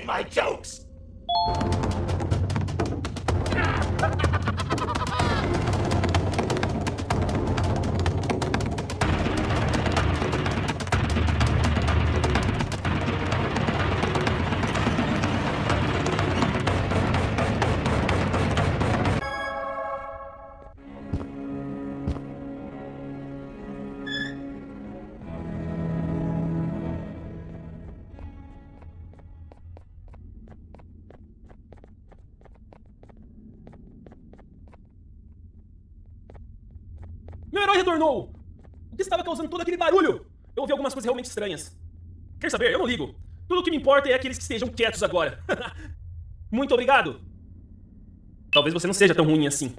get my jokes! Meu herói retornou! O que estava causando todo aquele barulho? Eu ouvi algumas coisas realmente estranhas. Quer saber? Eu não ligo. Tudo o que me importa é aqueles que estejam quietos agora. Muito obrigado! Talvez você não seja tão ruim assim.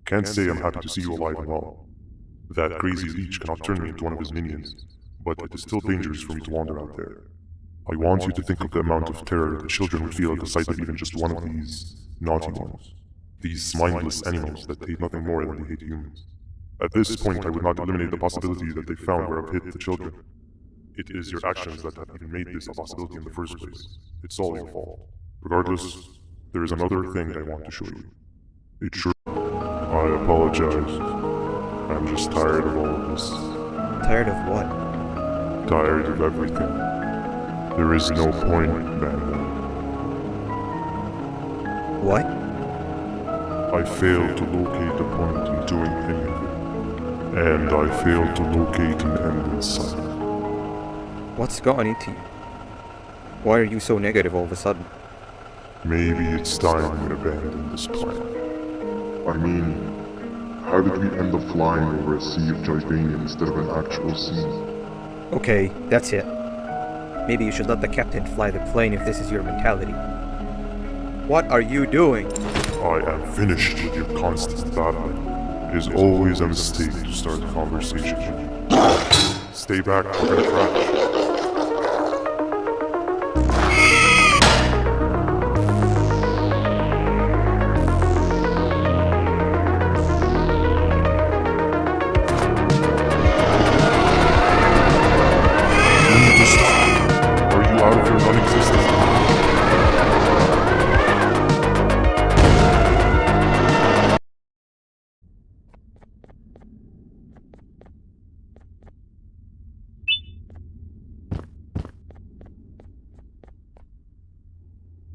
Can't say I'm happy to see you alive and well. That crazy leech cannot turn me into one of his minions, but it is still dangerous for me to wander out there. I want you to think of the amount of terror the children would feel at the sight of even just one of these naughty ones. These mindless animals that hate nothing more than they hate humans. At this point, I would not eliminate the possibility that they found where I've hit the children. It is your actions that have even made this a possibility in the first place. It's all your fault. Regardless, there is another thing I want to show you. It sure... I apologize. I'm just tired of all of this. Tired of what? Tired of everything. There is no point, banban. What? I failed to locate the point in doing any of it. And I failed to locate an end in sight. What's gotten into you? Why are you so negative all of a sudden? Maybe it's time we abandon this plan. I mean, how did we end up flying over a sea of Jibania instead of an actual sea? Okay, that's it. Maybe you should let the captain fly the plane if this is your mentality. What are you doing? I am finished with your constant babbling. It is always a mistake to start a conversation. Stay back, we're gonna crash.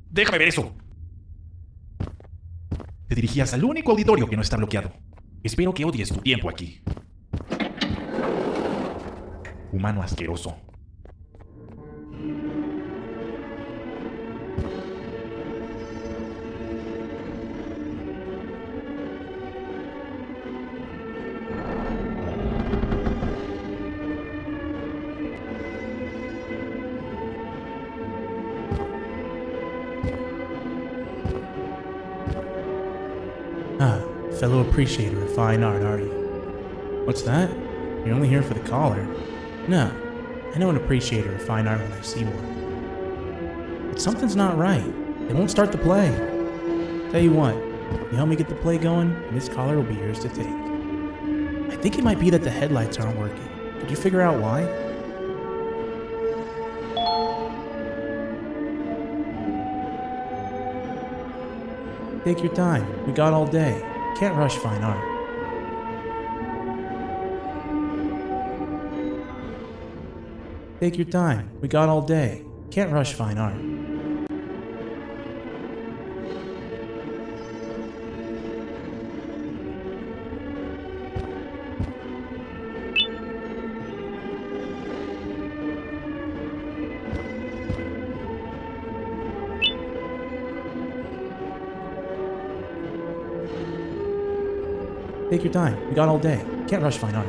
Déjame ver eso. Te dirigías al único auditorio que no está bloqueado. Espero que odies tu tiempo aquí. Humano asqueroso. Fellow appreciator of fine art, are you? What's that? You're only here for the collar. No, I know an appreciator of fine art when I see one. But something's not right. They won't start the play. Tell you what, you help me get the play going, and this collar will be yours to take. I think it might be that the headlights aren't working. Did you figure out why? Take your time. We got all day. Can't rush fine art. Take your time. We got all day. Can't rush fine art. Take your time. We got all day. Can't rush fine art.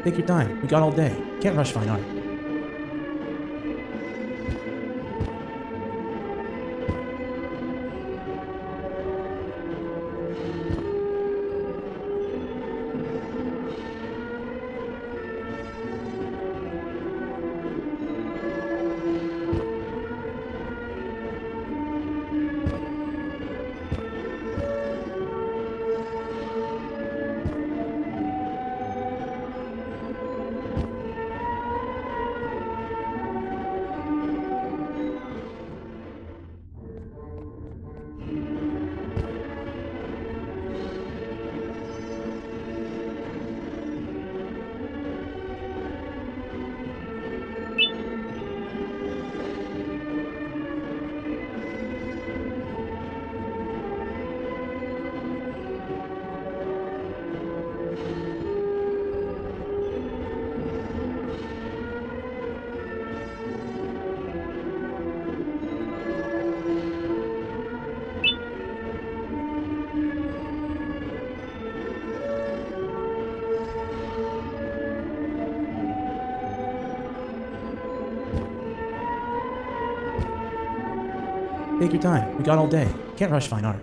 Take your time. We got all day. Can't rush fine art. Take your time. We got all day. Can't rush fine art.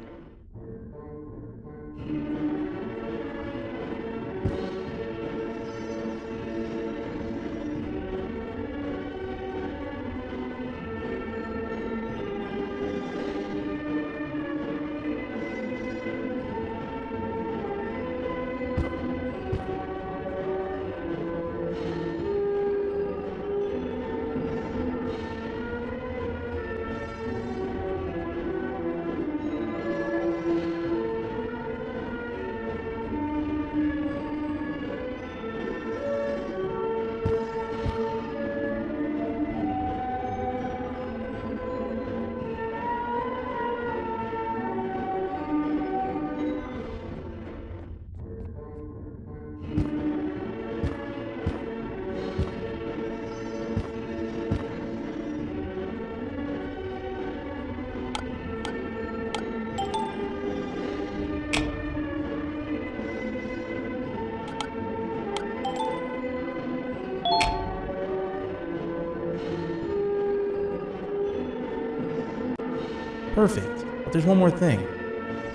Perfect. But there's one more thing.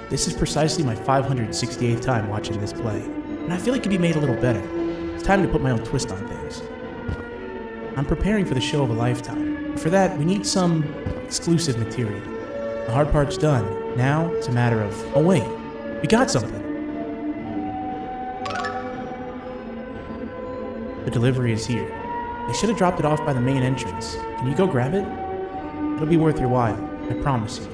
This is precisely my 568th time watching this play, and I feel it could be made a little better. It's time to put my own twist on things. I'm preparing for the show of a lifetime. For that, we need some exclusive material. The hard part's done. Now, it's a matter of... Oh wait, we got something. The delivery is here. They should have dropped it off by the main entrance. Can you go grab it? It'll be worth your while, I promise you.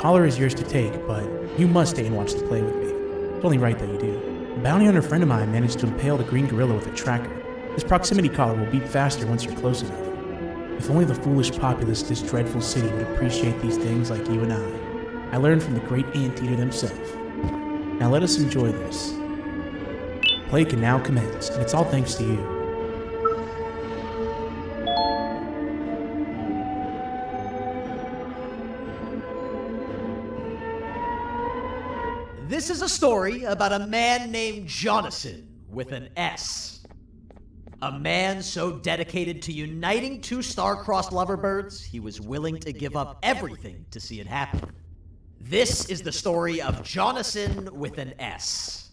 collar is yours to take, but you must stay and watch the play with me. It's only right that you do. A bounty hunter friend of mine managed to impale the green gorilla with a tracker. This proximity collar will beat faster once you're close enough. If only the foolish populace of this dreadful city would appreciate these things like you and I. I learned from the great anteater himself. Now let us enjoy this. Play can now commence, and it's all thanks to you. This is a story about a man named Jonathan with an S. A man so dedicated to uniting two star-crossed loverbirds, he was willing to give up everything to see it happen. This is the story of Jonathan with an S.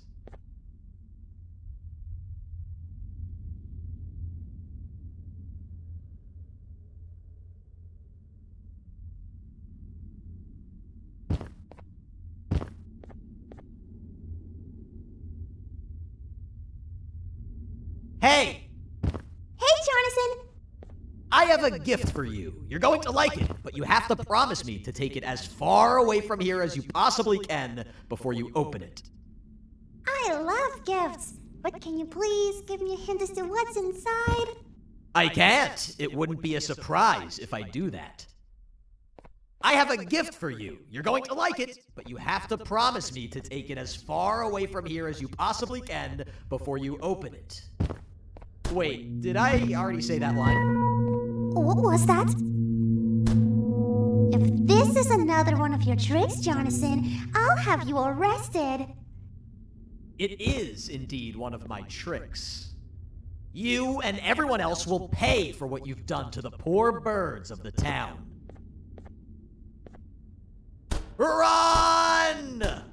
Hey! Hey, Jonathan! I have a gift for you. You're going to like it, but you have to promise me to take it as far away from here as you possibly can before you open it. I love gifts, but can you please give me a hint as to what's inside? I can't. It wouldn't be a surprise if I do that. I have a gift for you. You're going to like it, but you have to promise me to take it as far away from here as you possibly can before you open it. Wait, did I already say that line? What was that? If this is another one of your tricks, Jonathan, I'll have you arrested. It is indeed one of my tricks. You and everyone else will pay for what you've done to the poor birds of the town. Run!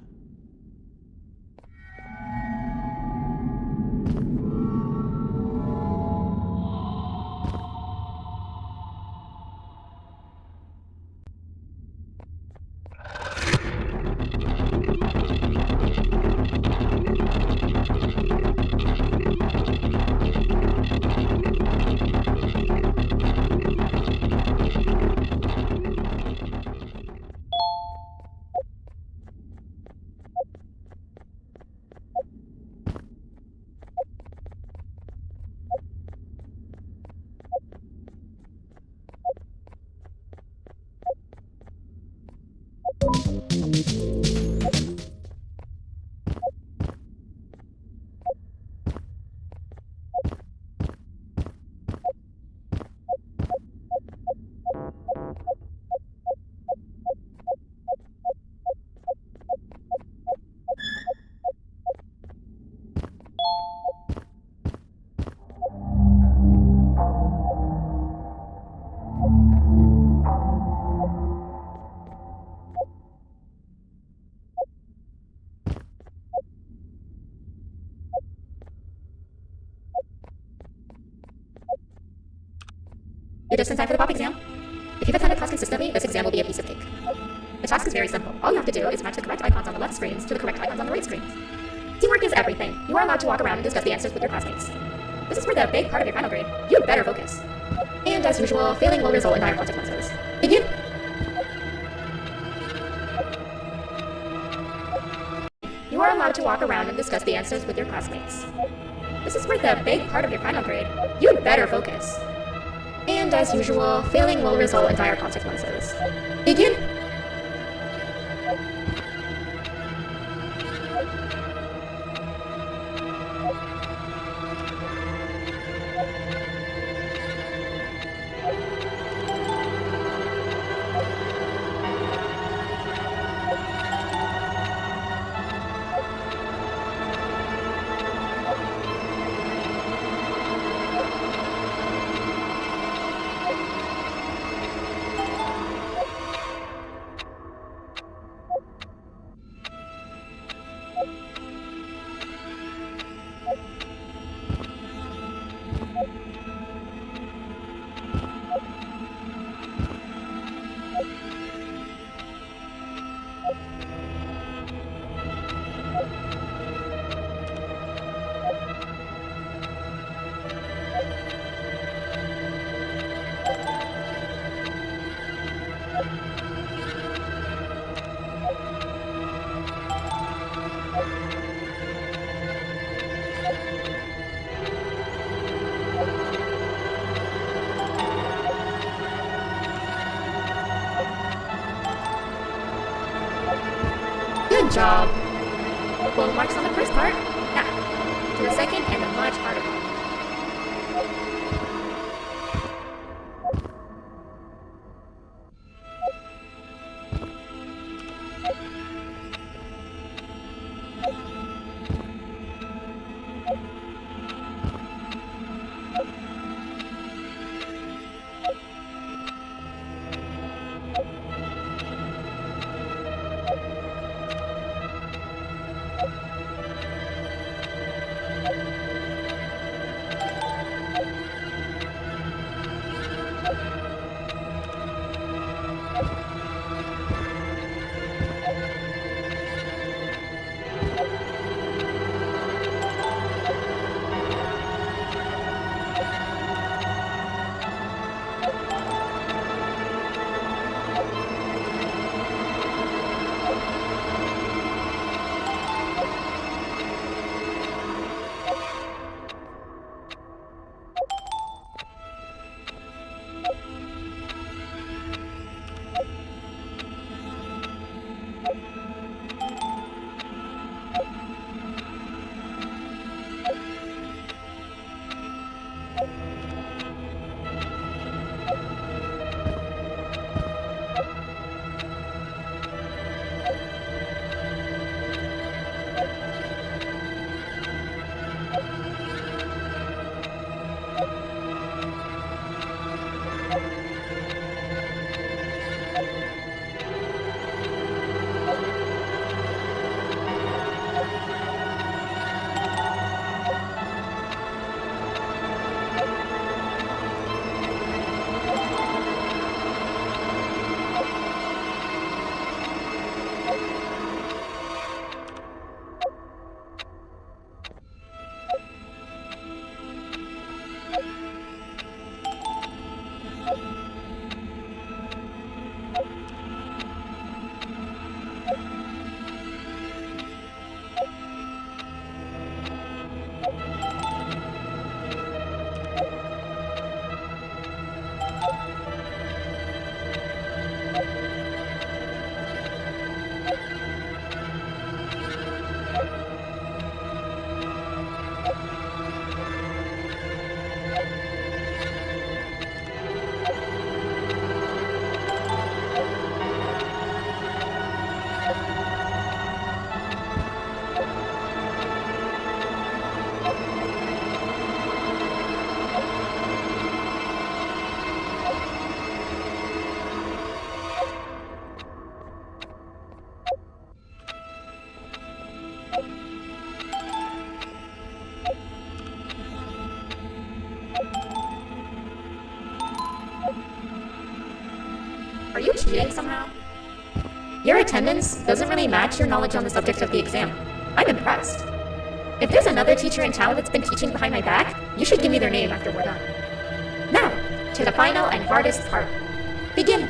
You're just in time for the pop exam. If you've attended class consistently, this exam will be a piece of cake. The task is very simple. All you have to do is match the correct icons on the left screens to the correct icons on the right screens. Teamwork is everything. You are allowed to walk around and discuss the answers with your classmates. This is for the big part of your final grade. You better focus. And as usual, failing will result in dire consequences. Begin! You are allowed to walk around and discuss the answers with your classmates. This is for the big part of your final grade. You better focus. And as usual, failing will result in dire consequences. Begin! Good job. Full marks on the first part. Now, to the second and the much harder part. Are you cheating somehow? Your attendance doesn't really match your knowledge on the subject of the exam. I'm impressed. If there's another teacher in town that's been teaching behind my back, you should give me their name after we're done. Now, to the final and hardest part. Begin!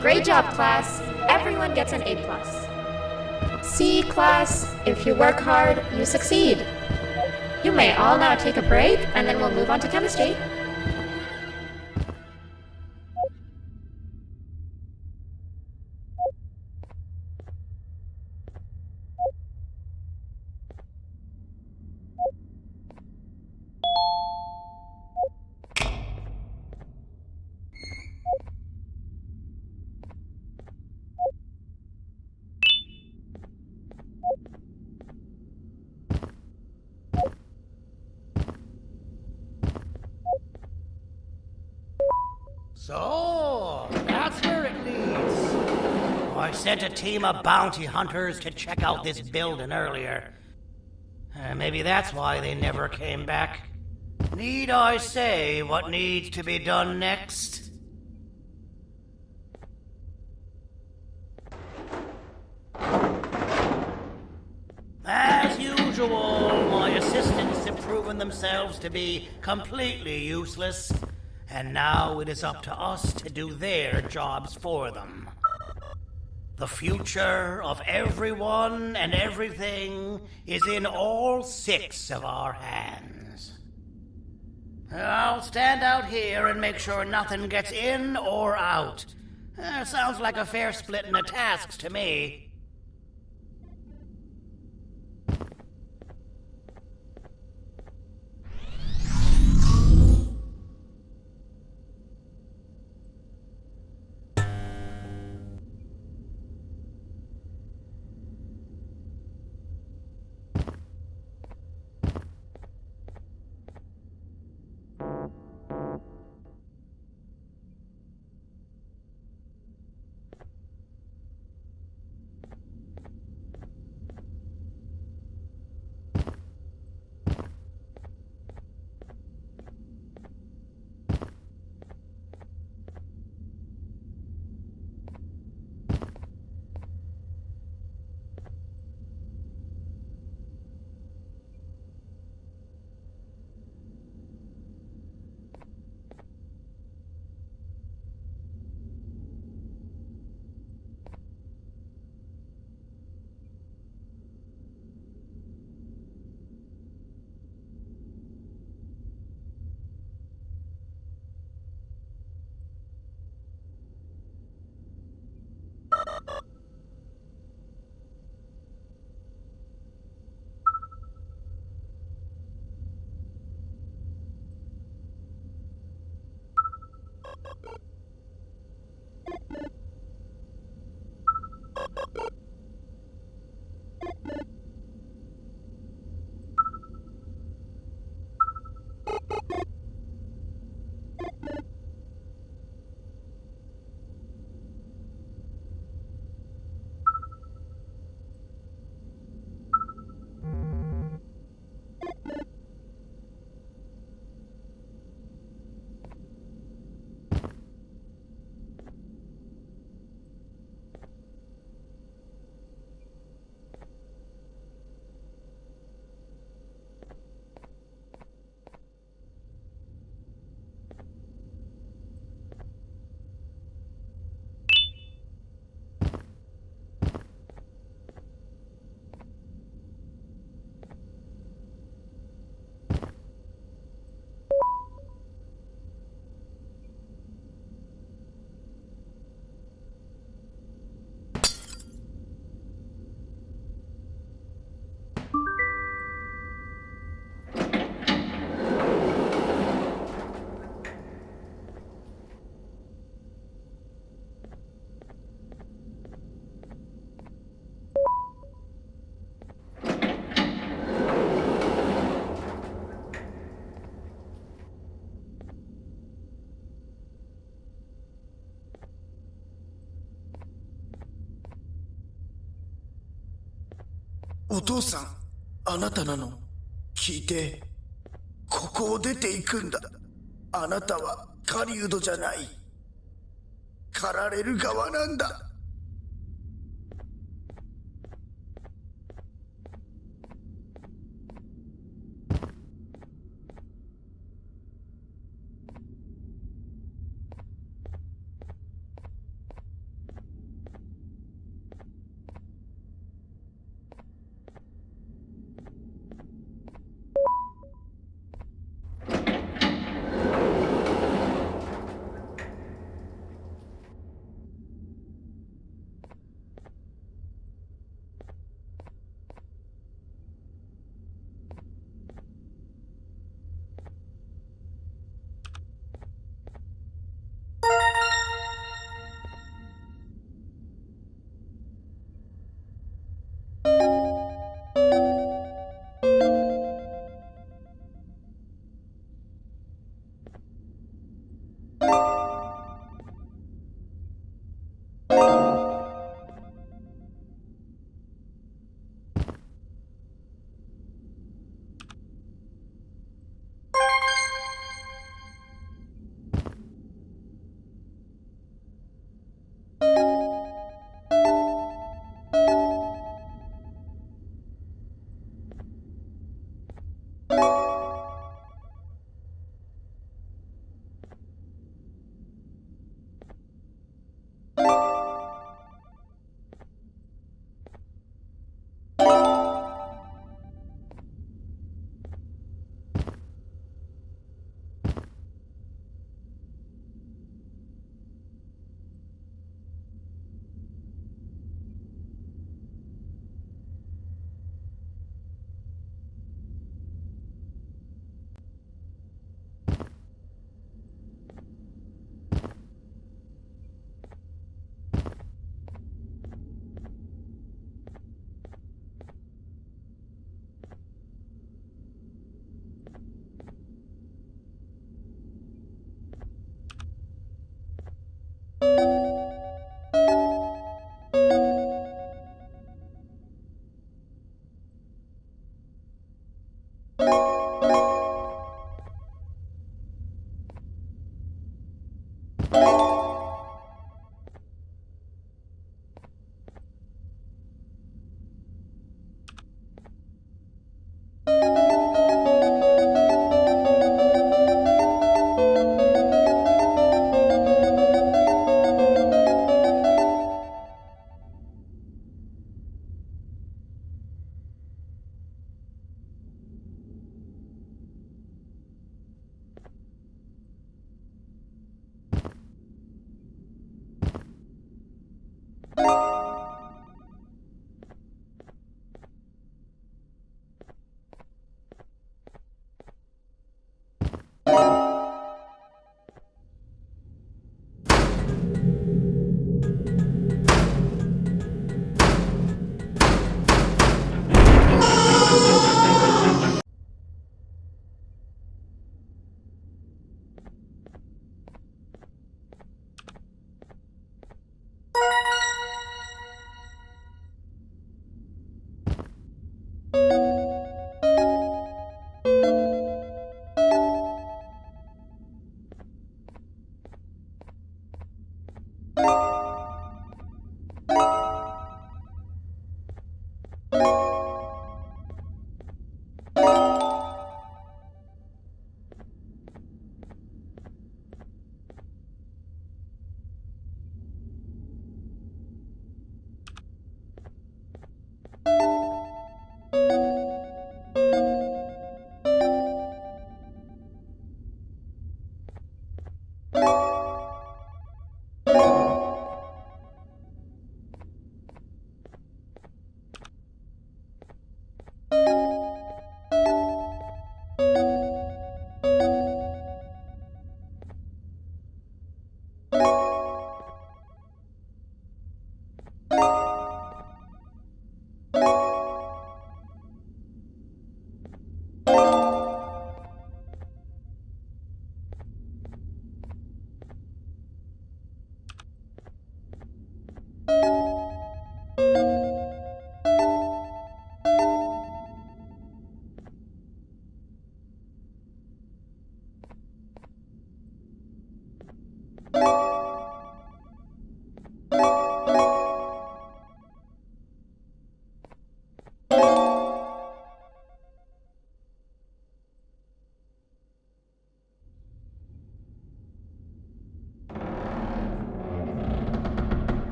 Great job, class. Everyone gets an A+. See, class, if you work hard, you succeed. You may all now take a break, and then we'll move on to chemistry. So, that's where it leads. I sent a team of bounty hunters to check out this building earlier. Maybe that's why they never came back. Need I say what needs to be done next? As usual, my assistants have proven themselves to be completely useless. And now it is up to us to do their jobs for them. The future of everyone and everything is in all 6 of our hands. I'll stand out here and make sure nothing gets in or out. Sounds like a fair splitting of tasks to me.お父さん、あなたなの？聞いて、ここを出ていくんだ。あなたは狩人じゃない。狩られる側なんだ。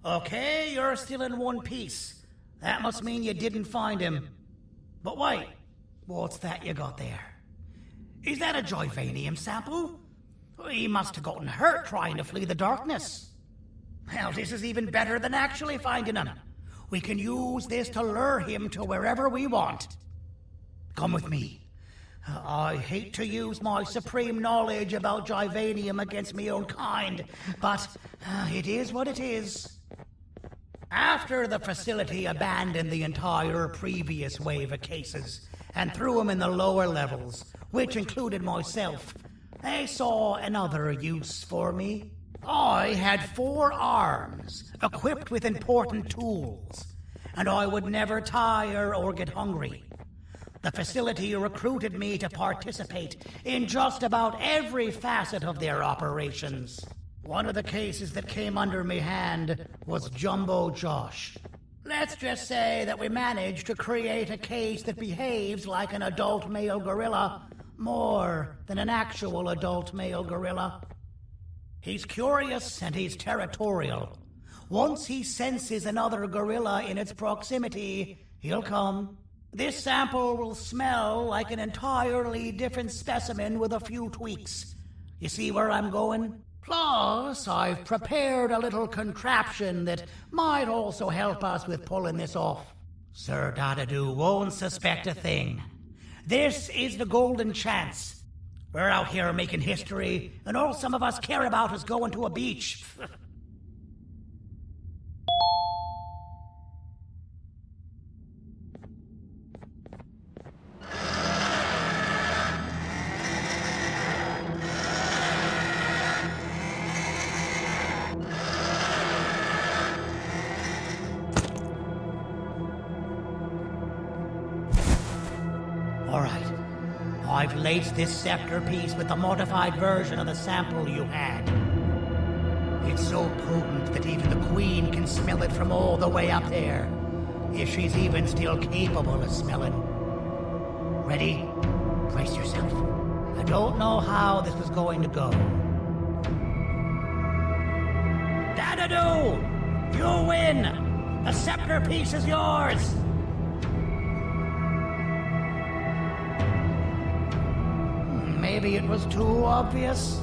Okay, you're still in one piece. That must mean you didn't find him. But wait, what's that you got there? Is that a Joyvanium sample? He must have gotten hurt trying to flee the darkness. Well, this is even better than actually finding him. We can use this to lure him to wherever we want. Come with me. I hate to use my supreme knowledge about Joyvanium against my own kind, but it is what it is. After the facility abandoned the entire previous wave of cases and threw them in the lower levels, which included myself, they saw another use for me. I had 4 arms, equipped with important tools, and I would never tire or get hungry. The facility recruited me to participate in just about every facet of their operations. One of the cases that came under me hand was Jumbo Josh. Let's just say that we managed to create a case that behaves like an adult male gorilla, more than an actual adult male gorilla. He's curious and he's territorial. Once he senses another gorilla in its proximity, he'll come. This sample will smell like an entirely different specimen with a few tweaks. You see where I'm going? Plus, I've prepared a little contraption that might also help us with pulling this off. Sir Dadadoo won't suspect a thing. This is the golden chance. We're out here making history, and all some of us care about is going to a beach. All right. I've laced this scepter piece with the modified version of the sample you had. It's so potent that even the Queen can smell it from all the way up there, if she's even still capable of smelling. Ready? Brace yourself. I don't know how this is going to go. Dadadoo! You win! The scepter piece is yours! Maybe it was too obvious.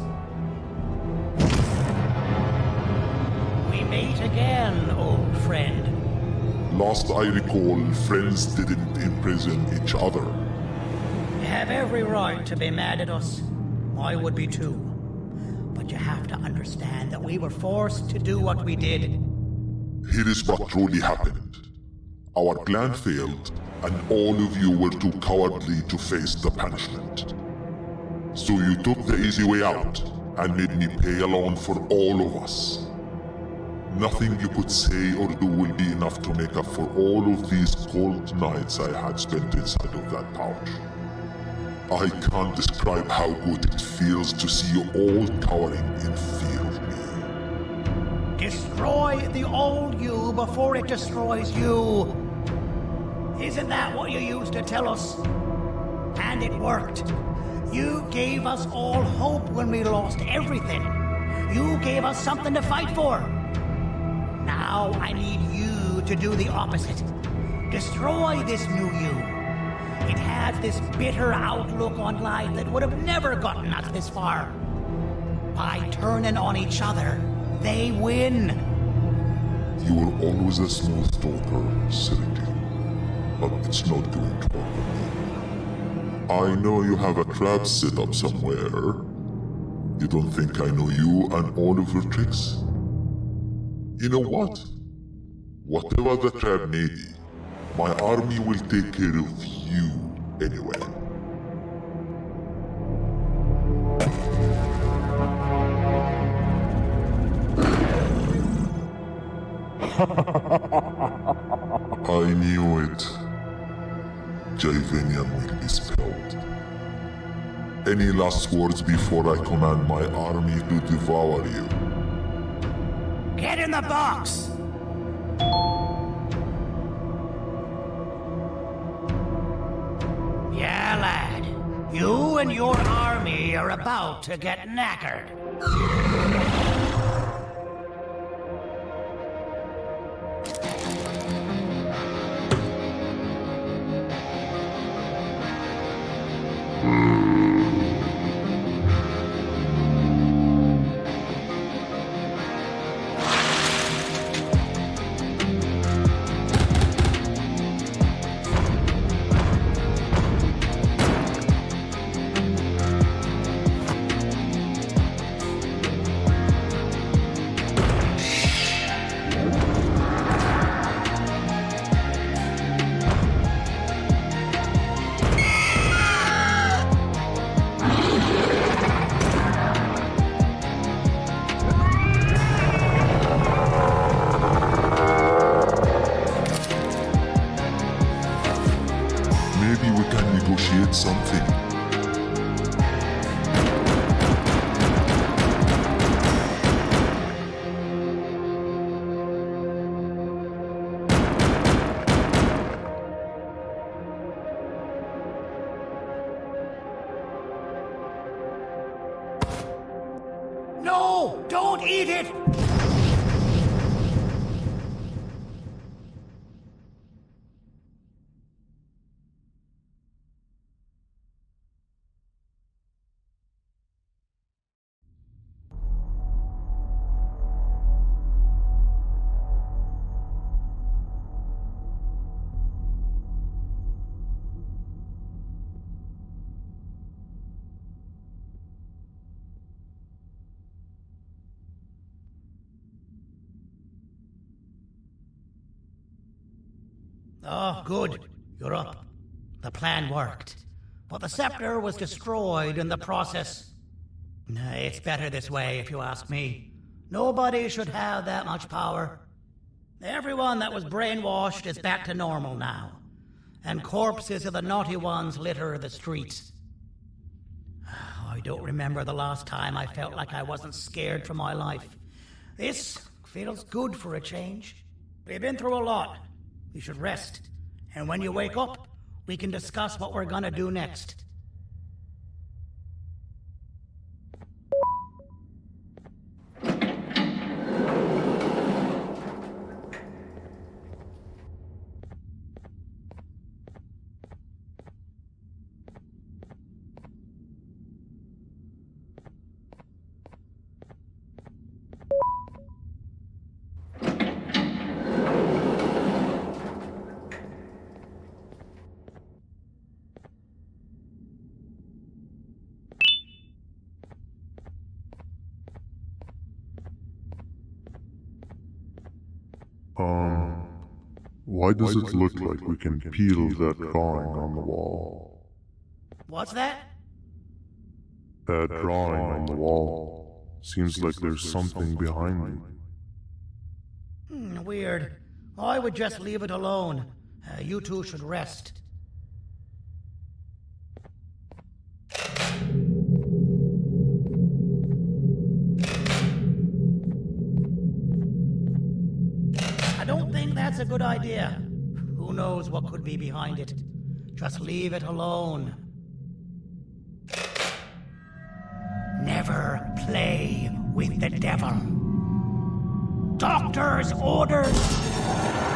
We meet again, old friend. Last I recall, friends didn't imprison each other. You have every right to be mad at us. I would be too. But you have to understand that we were forced to do what we did. Here is what truly happened. Our plan failed, and all of you were too cowardly to face the punishment. So you took the easy way out, and made me pay alone for all of us. Nothing you could say or do will be enough to make up for all of these cold nights I had spent inside of that pouch. I can't describe how good it feels to see you all cowering in fear of me. Destroy the old you before it destroys you. Isn't that what you used to tell us? And it worked. You gave us all hope when we lost everything. You gave us something to fight for. Now I need you to do the opposite. Destroy this new you. It has this bitter outlook on life that would have never gotten us this far. By turning on each other, they win. You were always a small talker, Serenity. But it's not going to work with me. I know you have a trap set up somewhere. You don't think I know you and all of your tricks? You know what? Whatever the trap may be, my army will take care of you anyway. I knew it. Javanian will be spelled. Any last words before I command my army to devour you? Get in the box! Yeah, lad. You and your army are about to get knackered. Maybe we can negotiate something. No! Don't eat it! Oh, good. You're up. The plan worked. But the scepter was destroyed in the process. It's better this way, if you ask me. Nobody should have that much power. Everyone that was brainwashed is back to normal now. And corpses of the naughty ones litter the streets. I don't remember the last time I felt like I wasn't scared for my life. This feels good for a change. We've been through a lot. You should rest. And when you wake up, we can discuss what we're gonna do next. Why does it look like we can peel that drawing on the wall? What's that? That drawing on the wall. Seems like there's something behind it. Weird. I would just leave it alone. You two should rest. I don't think that's a good idea. Who knows what could be behind it? Just leave it alone. Never play with the devil. Doctor's orders!